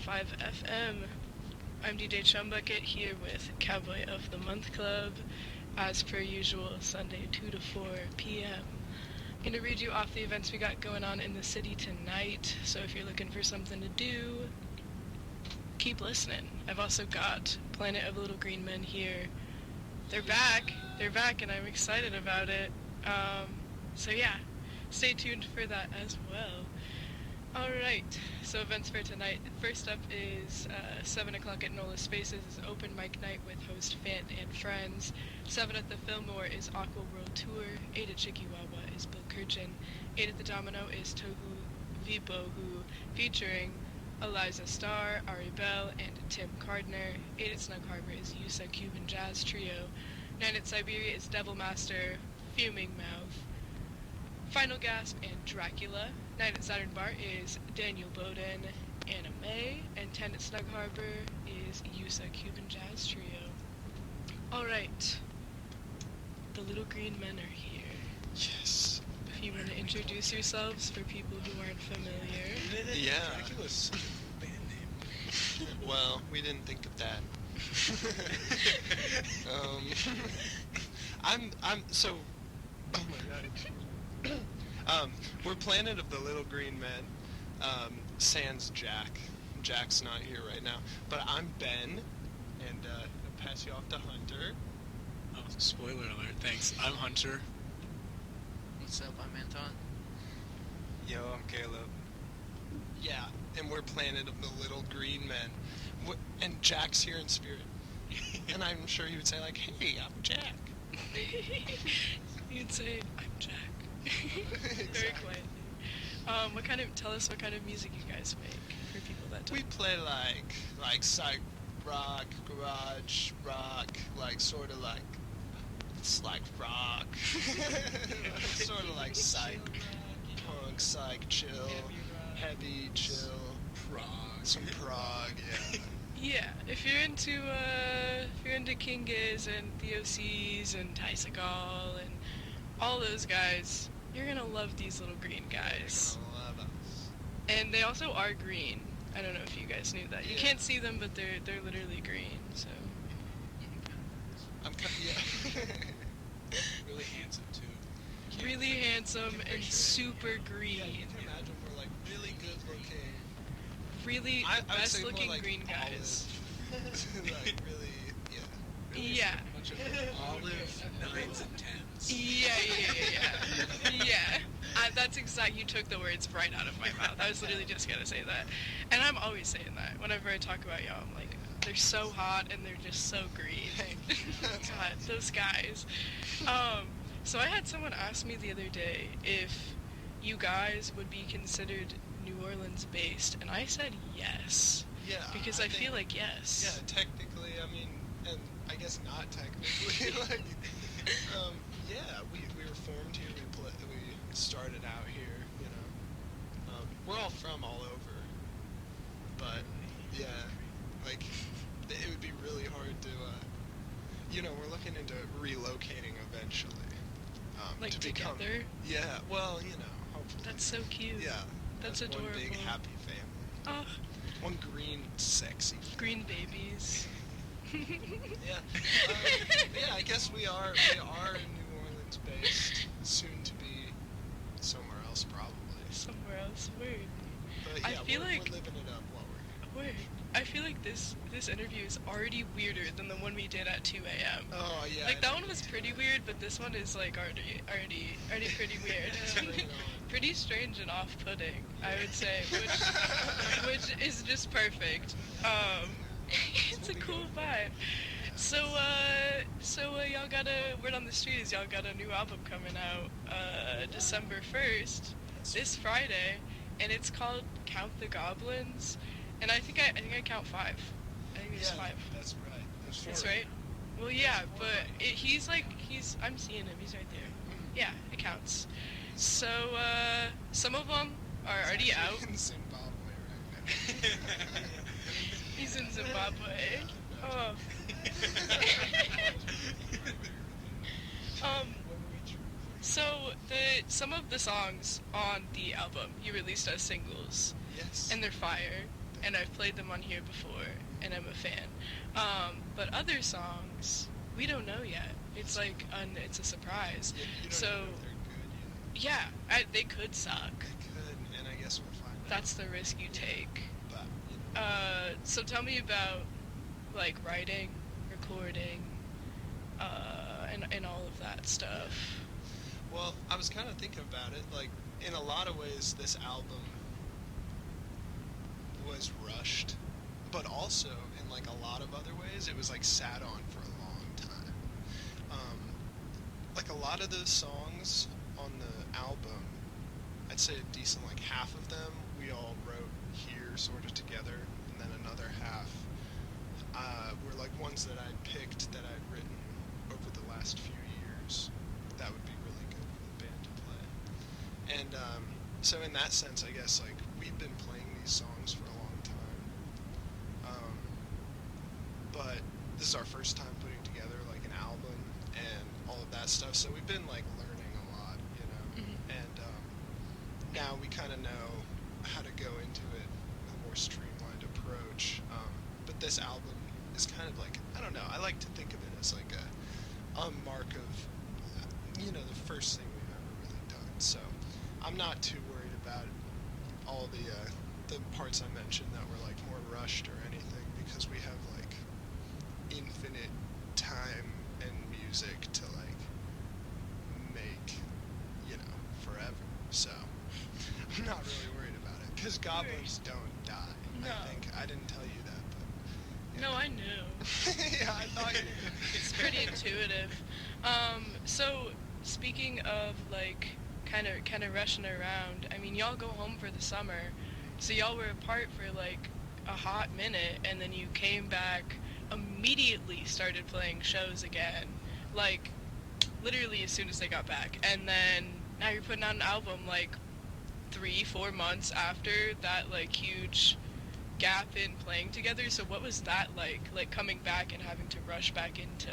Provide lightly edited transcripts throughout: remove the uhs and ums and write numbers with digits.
101.5 FM. I'm DJ Chumbucket here with Cowboy of the Month Club, as per usual, Sunday 2 to 4 p.m. I'm going to read you off the events we got going on in the city tonight, so if you're looking for something to do, keep listening. I've also got Planet of Little Green Men here. They're back, and I'm excited about it. So yeah, stay tuned for that as well. Alright, so events for tonight. First up is 7 o'clock at NOLA Spaces is open mic night with host Fant and Friends. 7 at the Fillmore is Aqua World Tour. 8 at Chikiwawa is Bill Kirchen. 8 at the Domino is Tohu Vibohu, featuring Eliza Starr, Ari Bell, and Tim Cardner. 8 at Snug Harbor is Yusa Cuban Jazz Trio. 9 at Siberia is Devil Master, Fuming Mouth, Final Gasp, and Dracula. 9 at Saturn Bar is Daniel Bowden, Anna May, and 10 at Snug Harbor is Yusa Cuban Jazz Trio. Alright, the Little Green Men are here. Yes. If you want to introduce yourselves for people who aren't familiar. Yeah. Dracula's band name. Well, we didn't think of that. So, oh my god. We're Planet of the Little Green Men. Sans Jack. Jack's not here right now. But I'm Ben, and I'll pass you off to Hunter. Oh, spoiler alert. Thanks. I'm Hunter. What's up? I'm Anton. Yo, I'm Caleb. Yeah, and we're Planet of the Little Green Men. And Jack's here in spirit. And I'm sure he would say, like, hey, I'm Jack. You'd say, I'm Jack. Exactly. Very quietly. Tell us what kind of music you guys make for people that don't. We play like psych rock, garage rock, like sort of like it's like rock, sort of like psych, punk, psych, chill, heavy, chill, Prague. some prog, yeah. Yeah, if you're into King Giz and Theocs and Ty Segall and all those guys, you're gonna love these little green guys. You're gonna love us. And they also are green. I don't know if you guys knew that. You can't see them, but they're literally green. So. Yeah. Really handsome, too. Really handsome and super green. Yeah, you can imagine we're like really good looking. Really I would best say more looking like green guys. Like really, yeah. Really Yeah. A bunch of olive 9s and 10s. Yeah. That's exact. You took the words right out of my mouth. I was literally just gonna say that, and I'm always saying that whenever I talk about y'all. I'm like, they're so hot and they're just so green. God, those guys. So I had someone ask me the other day if you guys would be considered New Orleans based, and I said yes. Yeah. Because I feel like yes. Yeah, technically, I mean, and I guess not technically. Like, yeah, we were formed here. We started out here. You know, we're all from all over, but yeah, like it would be really hard to. You know, we're looking into relocating eventually. Like to together? Become, yeah. Well, you know, hopefully. That's so cute. Yeah. That's adorable. One big happy family. Oh, One green, sexy. green babies. Yeah. Yeah, I guess we are New Orleans based, soon to be somewhere else probably. Somewhere else. Weird. But I yeah, feel we're like- living it up while we're here. Wait. I feel like this interview is already weirder than the one we did at 2 a.m. Oh yeah. Like that one was pretty weird, but this one is like already pretty weird. Bring it on. Pretty strange and off-putting, I would say, which is just perfect. It's a cool vibe. So y'all got word on the street is y'all got a new album coming out December 1st, this Friday, and it's called Count the Goblins, and I think I count 5. I think there's 5. That's right. There's That's 4. right. Well, yeah, but he's I'm seeing him. He's right there. Yeah, it counts. So some of them are already out. In Zimbabwe right now. He's in Zimbabwe. Oh. So some of the songs on the album you released as singles, Yes. and they're fire. and I've played them on here before, and I'm a fan. But other songs, we don't know yet. It's like, it's a surprise. Yeah, you don't So, even know if they're good yet. yeah, they could suck. They could, and I guess we'll find out. That's the risk you take. But, you know. So tell me about, like, writing, recording, and all of that stuff. Well, I was kind of thinking about it. Like, in a lot of ways, this album was rushed, but also in like a lot of other ways, it was like sat on for a long time. Like a lot of the songs on the album, I'd say a decent like half of them we all wrote here sort of together, and then another half were like ones that I'd picked that I'd written over the last few years that would be really good for the band to play. And so in that sense, I guess like we've been playing these songs for a long time, but this is our first time putting together like an album and all of that stuff. So we've been like learning a lot, you know. Mm-hmm. And now we kind of know how to go into it with a more streamlined approach. But this album is kind of like, I don't know, I like to think of it as like a mark of, you know, the first thing we've ever really done. So I'm not too worried about all the parts I mentioned that were like more rushed or anything, because we have like infinite time and music to like make, you know, forever. So I'm not really worried about it, because goblins don't die. No. I think I didn't tell you that, but No, I knew. yeah, I thought you knew. It's pretty intuitive. So speaking of like kind of rushing around, I mean, y'all go home for the summer, so y'all were apart for like a hot minute, and then you came back, immediately started playing shows again, like literally as soon as they got back, and then now you're putting out an album like 3-4 months after that like huge gap in playing together. So what was that like coming back and having to rush back into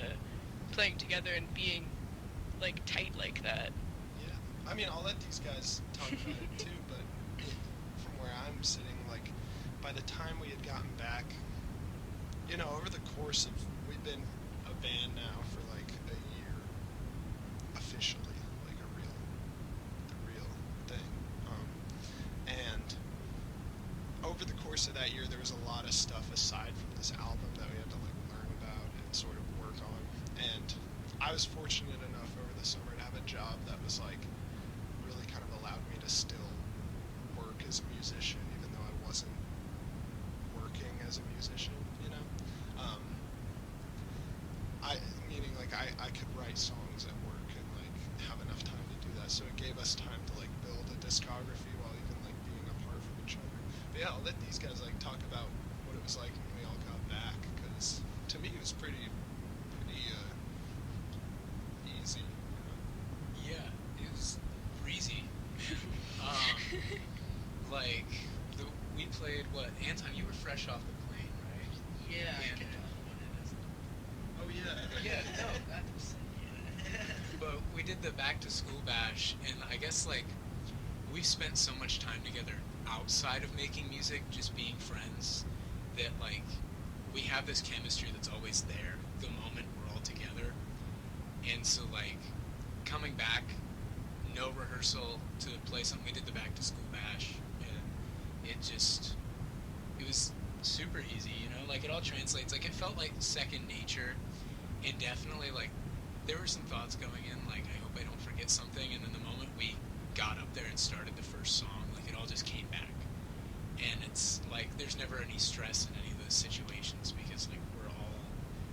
playing together and being like tight like that? Yeah, I mean, I'll let these guys talk about it too, but from where I'm sitting, like, by the time we had gotten back, you know, over the course of, we've been a band now for like a year, officially, like the real thing, and over the course of that year, there was a lot of stuff aside from this album that we had to like learn about and sort of work on. And I was fortunate enough over the summer to have a job that was like really kind of allowed me to still work as a musician, even though I wasn't working as a musician, you know. Meaning like I could write songs at work and like have enough time to do that. So it gave us time to like build a discography while even like being apart from each other. But yeah, I'll let these guys like talk about what it was like when we all got back, because to me it was pretty easy. Yeah, it was breezy. Like, we played, what, Anton, you were fresh off the plane, right? Yeah. And, Oh yeah. yeah, no, but we did the back to school bash, and I guess like we've spent so much time together outside of making music, just being friends, that like we have this chemistry that's always there the moment we're all together. And so like coming back, no rehearsal, to play something, we did the back to school bash, and it was super easy, you know, like it all translates, like it felt like second nature. And definitely, like, there were some thoughts going in, like, I hope I don't forget something, and then the moment we got up there and started the first song, like, it all just came back. And it's, like, there's never any stress in any of those situations, because, like,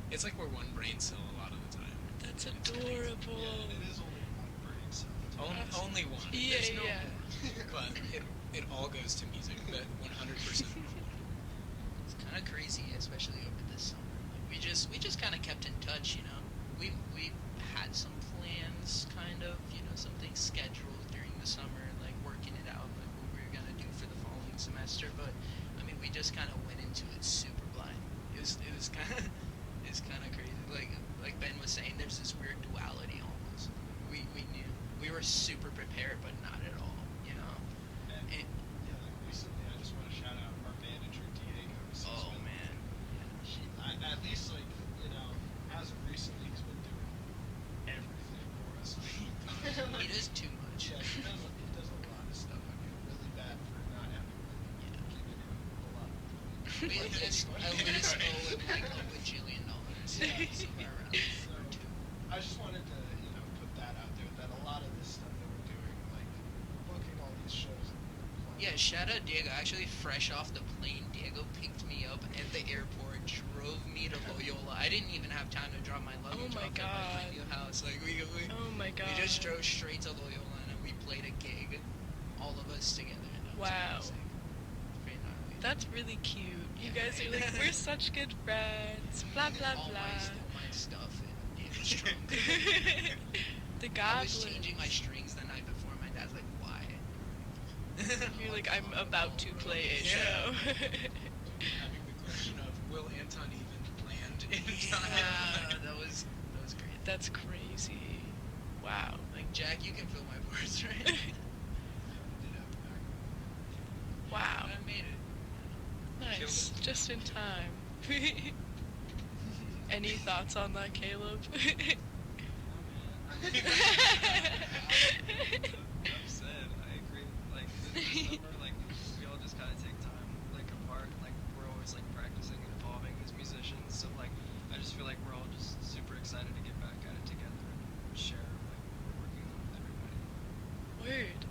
it's like we're one brain cell a lot of the time. That's It's adorable. Yeah, and it is only one brain cell. Only one. Yeah, There's no yeah. more. But it all goes to music, but 100%. It's kind of crazy, especially over this summer. Like, we just kind of kept in touch, you know. We had some plans, kind of, you know, something scheduled during the summer, like working it out, like what we were gonna do for the following semester. But I mean, we just kind of went into it super blind. It was kind of crazy. Like Ben was saying, there's this weird duality almost. We knew we were super prepared, but not at all, you know. And yeah, like recently, I just want to shout out our manager, DA. We at least owe him like a bajillion dollars. Yeah. Somewhere around there, or two. I just wanted to, put that out there, that a lot of this stuff that we're doing, like booking all these shows and playing. Yeah, shout out Diego. Actually, fresh off the plane, Diego picked me up at the airport, drove me to Loyola. I didn't even have time to drop my luggage my off at God. my new house. Like Oh my god. we just drove straight to Loyola and we played a gig, all of us together. And it was Wow. amazing. Pretty gnarly. That's really cute. You Yeah. guys are like, we're such good friends. Blah blah all blah. my stuff in Diego's trunk. The I was Goblins. changing my strings the night before. My dad's like, "Why?" You're like, I'm about to play a show. Having the question of will Anton even land in time? Yeah, that was great. That's crazy. Wow. Like Jack, you can fill my parts, right? Wow. I made it. Nice. Just in time. Any thoughts on that, Caleb? Enough said. I agree. Like this summer, like we all just gotta take time, like apart. Like we're always like practicing and evolving as musicians. So like I just feel like we're all just super excited to get back at it together and share like what we're working on with everybody. Word.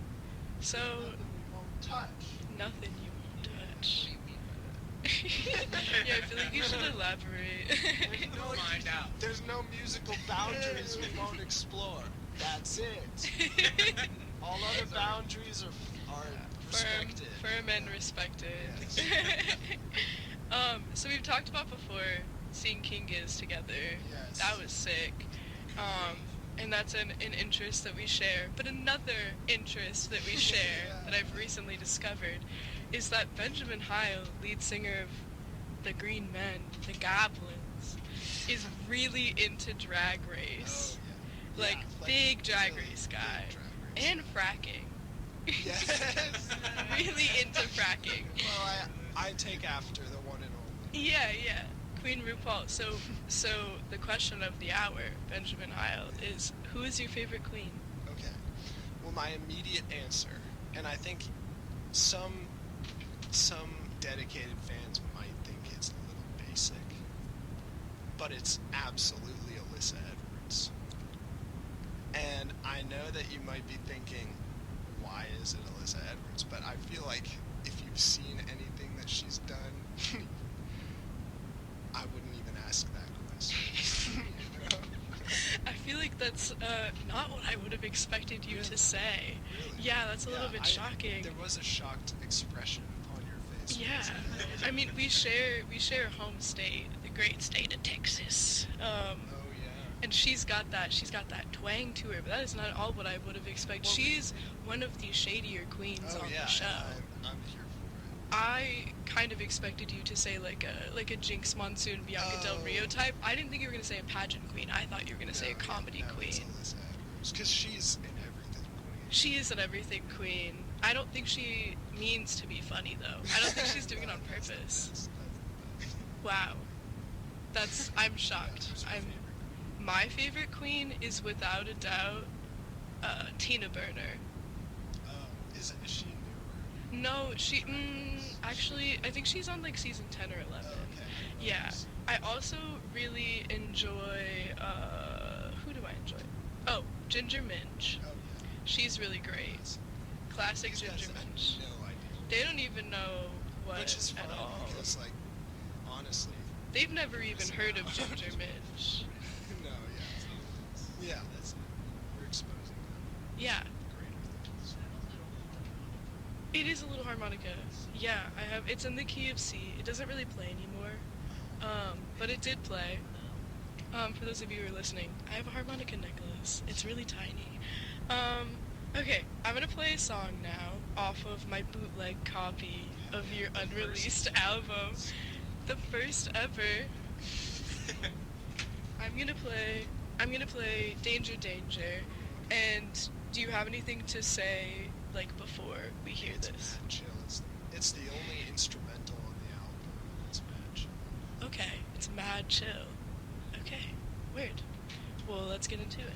So, Nothing we won't touch. nothing you won't What touch. do you mean by that? Yeah, I feel like you should elaborate. There's no musical boundaries we won't explore. That's it. All other boundaries are respected. Firm and respected. Yes. So we've talked about before seeing King Giz together. Yes. That was sick. And that's an interest that we share. But another interest that we share that I've recently discovered is that Benjamin Heil, lead singer of the Green Men, the Goblins, is really into Drag Race. Oh, yeah. Like, Yeah, big Drag really Race big guy. Drag Race. And fracking. Yes. Really into fracking. Well, I take after the one and only. Yeah, yeah. Queen RuPaul. So the question of the hour, Benjamin Heil, is who is your favorite queen? Okay. Well, my immediate answer, and I think some dedicated fans might think it's a little basic, but it's absolutely Alyssa Edwards. And I know that you might be thinking, why is it Alyssa Edwards? But I feel like if you've seen anything that she's done, I wouldn't even ask that question. You know? I feel like that's not what I would have expected you to say. Really? Yeah, that's a little bit I- shocking. There was a shocked expression on your face. when Yeah, you said that. I mean we share a home state, the great state of Texas. Oh yeah. And she's got that twang to her, but that is not all what I would have expected. Well, She's one of the shadier queens Oh on yeah. the show. I'm here for I kind of expected you to say like a Jinx Monsoon, Bianca Del Oh. Rio type. I didn't think you were gonna say a pageant queen. I thought you were it. gonna say a comedy queen. It's Alyssa Edwards, because she's in everything queen. She is an everything queen. I don't think she means to be funny though. I don't think she's doing it on That's the purpose. best. That's the best. Wow, I'm shocked. Who's your favorite? My favorite queen is without a doubt Tina Burner. Is she newer? No, she actually I think she's on like season 10 or 11. Oh, okay. Yeah. I also really enjoy who do I enjoy? Oh, Ginger Minch. Oh yeah. She's really great. Classic These guys Ginger have Minch. no idea. They don't even know what Which is at fine all. because, like, honestly, They've never even heard of Ginger Minch. no, yeah, that's it. We're exposing them. Yeah. Greater things. It is a little harmonica. Yeah, I have. It's in the key of C. It doesn't really play anymore, but it did play. For those of you who are listening, I have a harmonica necklace. It's really tiny. Okay, I'm gonna play a song now off of my bootleg copy of your unreleased album, the first ever. I'm gonna play Danger Danger, and do you have anything to say like before we hear It's this? mad chill. It's the only instrumental on the album. It's mad chill. Okay, it's mad chill. Okay, weird. Well, let's get into it.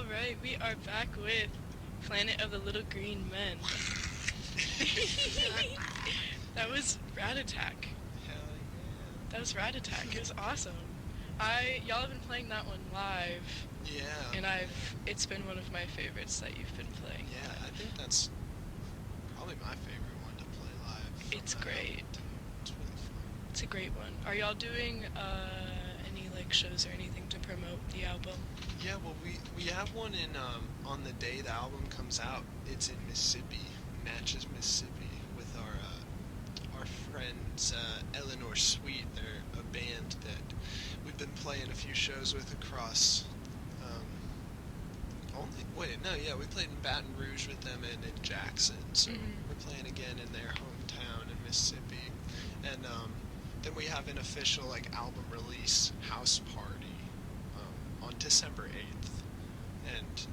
right, we are back with Planet of the Little Green Men. That was Rat Attack. Hell yeah. That was Rat Attack. It was awesome. Y'all have been playing that one live, Yeah. and it's been one of my favorites that you've been playing. Yeah, I think that's probably my favorite one to play live. from It's that great. album, too. It's really fun. It's a great one. Are y'all doing any like shows or anything to promote the album? Yeah, well, we have one in on the day the album comes out. It's in Mississippi, Natchez, Mississippi, with our friends Eleanor Sweet. They're a band that we've been playing a few shows with across. We played in Baton Rouge with them and in Jackson. So we're playing again in their hometown in Mississippi, and then we have an official like album release house party on December 8th, and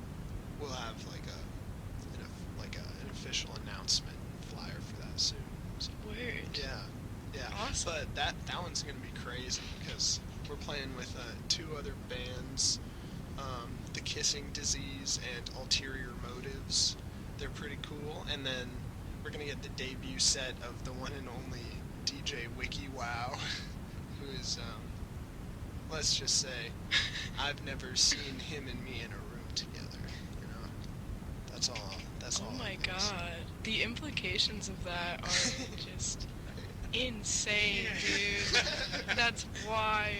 we'll have an official announcement flyer for that soon. So, Word. yeah. Awesome. But that one's gonna be crazy because we're playing with two other bands, The Kissing Disease and Ulterior Motives. They're pretty cool, and then we're gonna get the debut set of the one and only DJ Wiki Wow, who is let's just say, I've never seen him and me in a room together. You know, that's all. Oh my I'm gonna say. god. The implications of that are just insane, dude. That's wild.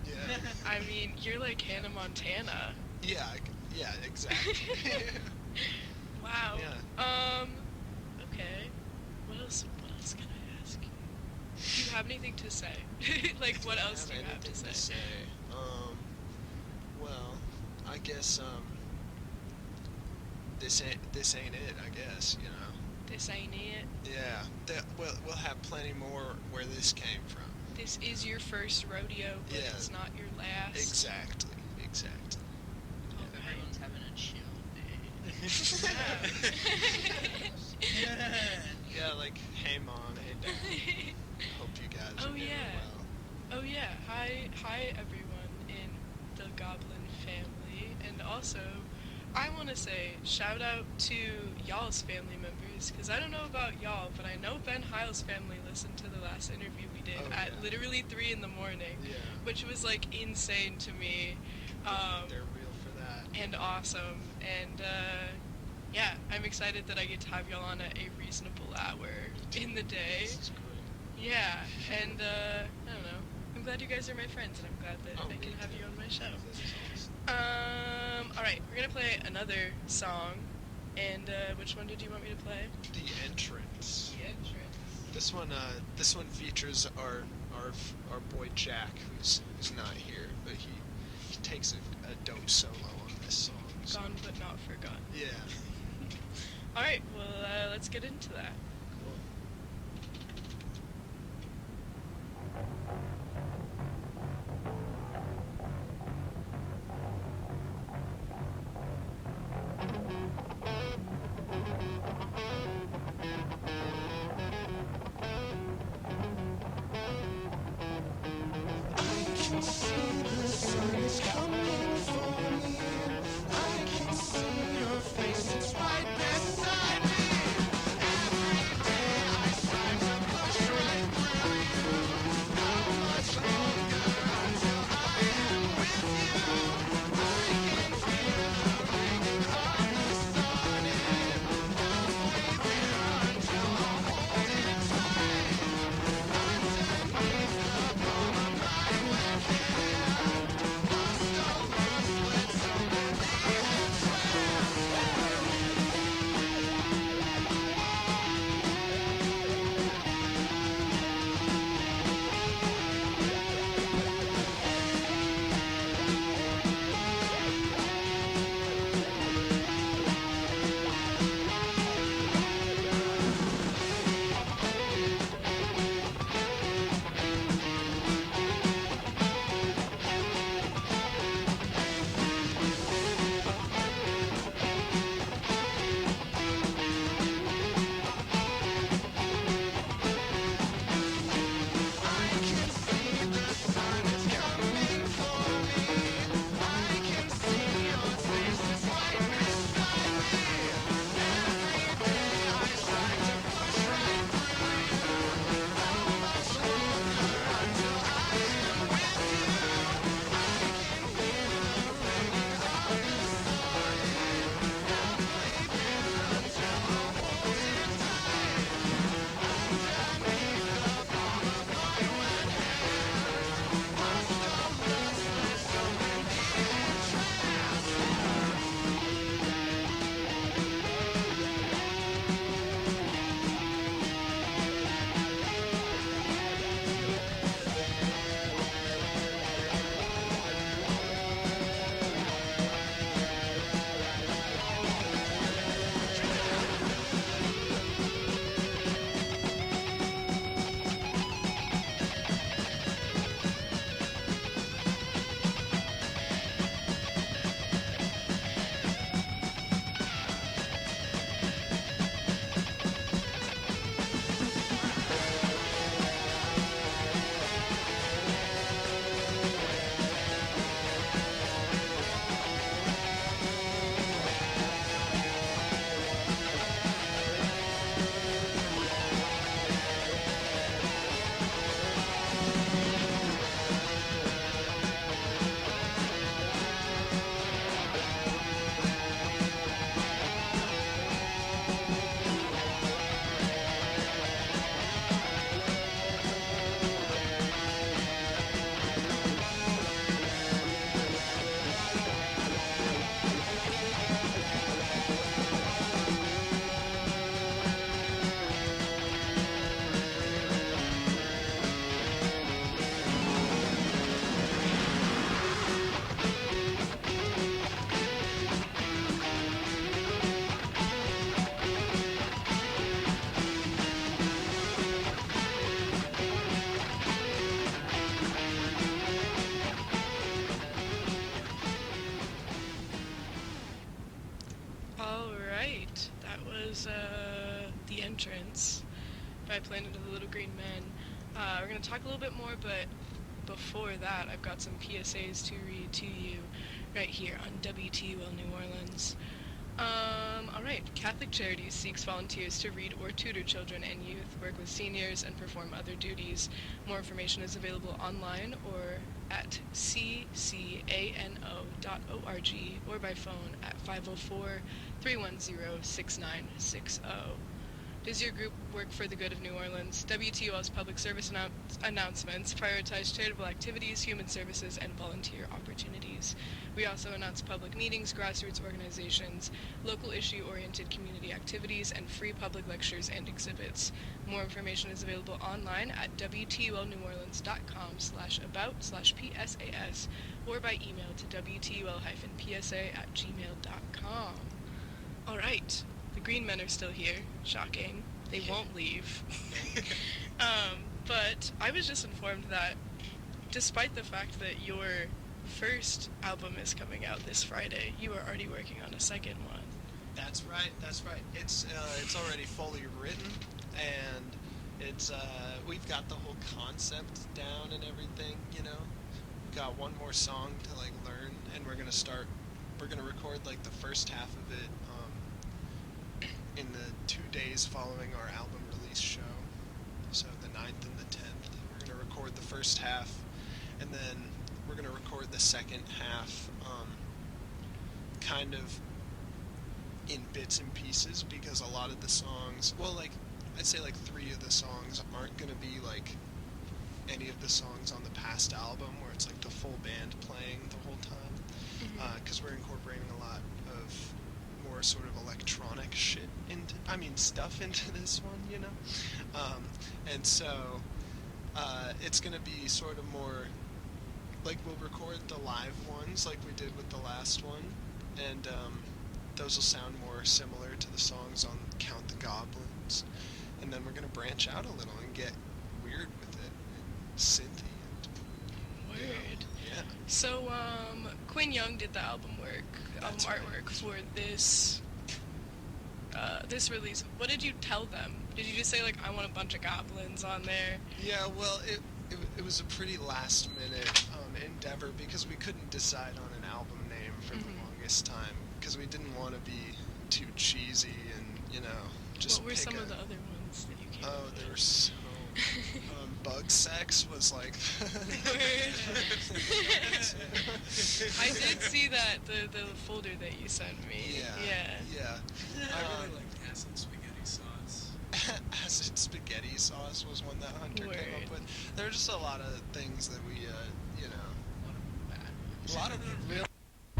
Yeah. I mean, you're like Hannah Montana. Yeah. Yeah. Exactly. Wow. Yeah. Okay. What else can I ask you? Do you have anything to say? Like, what else do you have to anything say? Well, I guess this ain't it. I guess, you know. This ain't it. Yeah. We'll have plenty more where this came from. This is your first rodeo, but Yeah. it's not your last. Exactly. Hope everyone's having a chill day. Yeah, like, hey mom, hey dad. Hope you guys are Oh, doing yeah. well. Oh yeah, hi everyone in the Goblin family, and also I want to say shout out to y'all's family members, because I don't know about y'all, but I know Ben Heil's family listened to the last interview we did Oh, at yeah. literally 3 in the morning, Yeah. which was like insane to me, They're real for that. and awesome, and yeah, I'm excited that I get to have y'all on at a reasonable hour in the day. This is great. Yeah, and I don't know. I'm glad you guys are my friends, and I'm glad that Oh, I can me have too. you on my show. This is awesome. All right, we're gonna play another song, and which one did you want me to play? The entrance. The entrance. This one features our boy Jack, who's not here, but he takes a dope solo on this song. So. Gone but not forgotten. Yeah. All right, well, let's get into that. Cool. It's right beside me. My Planet of the Little Green Men. We're going to talk a little bit more, but before that, I've got some PSAs to read to you right here on WTUL New Orleans. Alright, Catholic Charities seeks volunteers to read or tutor children and youth, work with seniors, and perform other duties. More information is available online or at ccano.org or by phone at 504-310-6960. Does your group work for the good of New Orleans? WTUL's public service announcements prioritize charitable activities, human services, and volunteer opportunities. We also announce public meetings, grassroots organizations, local issue-oriented community activities, and free public lectures and exhibits. More information is available online at wtulneworleans.com/about/PSAS or by email to wtul-psa@gmail.com. All right. The Green Men are still here. Shocking. They won't leave. But I was just informed that despite the fact that your first album is coming out this Friday, you are already working on a second one. That's right. It's already fully written, and it's we've got the whole concept down and everything. You know, we've got one more song to like learn, and we're gonna record like the first half of it in the 2 days following our album release show. So the 9th and the 10th, we're gonna record the first half, and then we're gonna record the second half, kind of in bits and pieces, because a lot of the songs, well, like I'd say like 3 of the songs aren't gonna be like any of the songs on the past album where it's like the full band playing the whole time, because we're incorporating a lot of more sort of electronic stuff into this one, you know, and so it's gonna be sort of more like we'll record the live ones like we did with the last one, and those will sound more similar to the songs on Count the Goblins, and then we're gonna branch out a little and get weird with it, and synthy and Word. yeah. So, Quinn Young did the album That's right. artwork for this release. What did you tell them? Did you just say, like, I want a bunch of goblins on there? Yeah, well, it was a pretty last minute endeavor, because we couldn't decide on an album name for the longest time, because we didn't want to be too cheesy and, you know, just What were pick some a, of the other ones that you came oh, up there were with? so Bug Sex was like I did see that, the folder that you sent me. yeah. I really liked acid spaghetti sauce. Acid spaghetti sauce was one that Hunter came Word. up with. There were just a lot of things that we, you know, What a bad a lot of